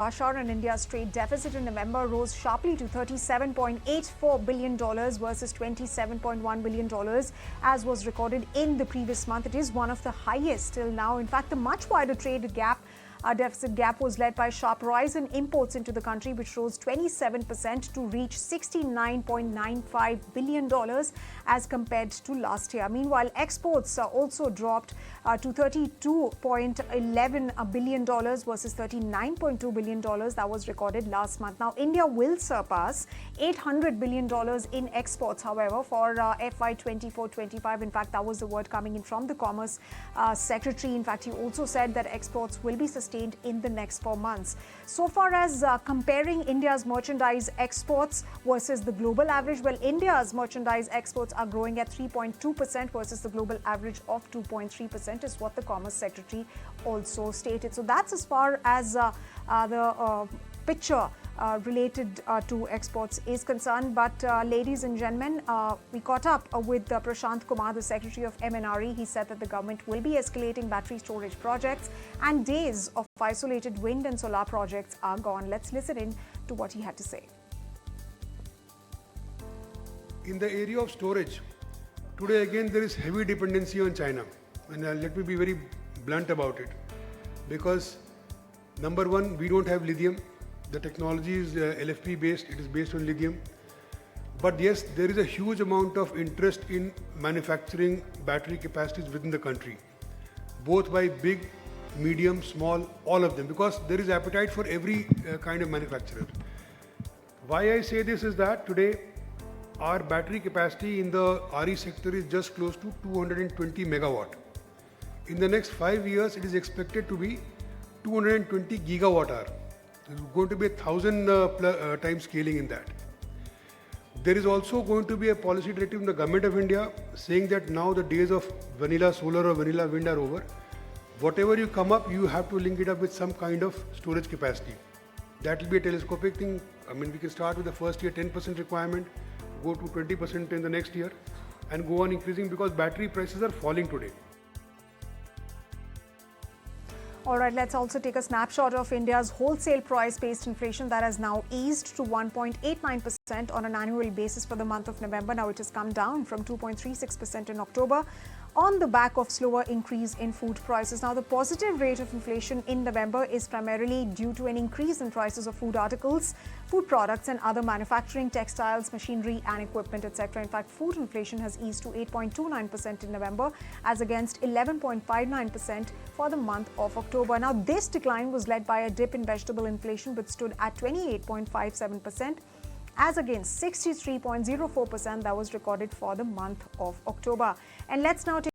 Ashar and India's trade deficit in November rose sharply to $37.84 billion versus $27.1 billion as was recorded in the previous month. It is one of the highest till now. In fact, the much wider trade gap deficit gap was led by a sharp rise in imports into the country, which rose 27% to reach $69.95 billion as compared to last year. Meanwhile, exports also dropped to $32.11 billion versus $39.2 billion that was recorded last month. Now, India will surpass $800 billion in exports, however, for FY 24-25. In fact, that was the word coming in from the Commerce Secretary. In fact, he also said that exports will be sustained in the next 4 months. So far as comparing India's merchandise exports versus the global average, well, India's merchandise exports are growing at 3.2% versus the global average of 2.3% is what the Commerce Secretary also stated. So that's as far as the picture related to exports is concerned. But ladies and gentlemen, we caught up with Prashant Kumar, the Secretary of MNRE. He said that the government will be escalating battery storage projects and days of isolated wind and solar projects are gone. Let's listen in to what he had to say. In the area of storage, today again there is heavy dependency on China, and let me be very blunt about it, because number one, we don't have lithium. The technology is LFP based, it is based on lithium. But yes, there is a huge amount of interest in manufacturing battery capacities within the country, both by big, medium, small, all of them, because there is appetite for every kind of manufacturer. Why I say this is that today our battery capacity in the RE sector is just close to 220 megawatt. In the next 5 years, it is expected to be 220 gigawatt hour. There's going to be 1,000 times scaling in that. There is also going to be a policy directive in the Government of India saying that now the days of vanilla solar or vanilla wind are over. Whatever you come up, you have to link it up with some kind of storage capacity. That will be a telescopic thing. I mean, we can start with the first year 10% requirement, go to 20% in the next year, and go on increasing because battery prices are falling today. All right, let's also take a snapshot of India's wholesale price-based inflation that has now eased to 1.89% on an annual basis for the month of November. Now it has come down from 2.36% in October on the back of slower increase in food prices. Now, the positive rate of inflation in November is primarily due to an increase in prices of food articles, food products and other manufacturing, textiles, machinery and equipment, etc. In fact, food inflation has eased to 8.29% in November as against 11.59% for the month of October. Now, this decline was led by a dip in vegetable inflation, which stood at 28.57% as against 63.04% that was recorded for the month of October. And let's now take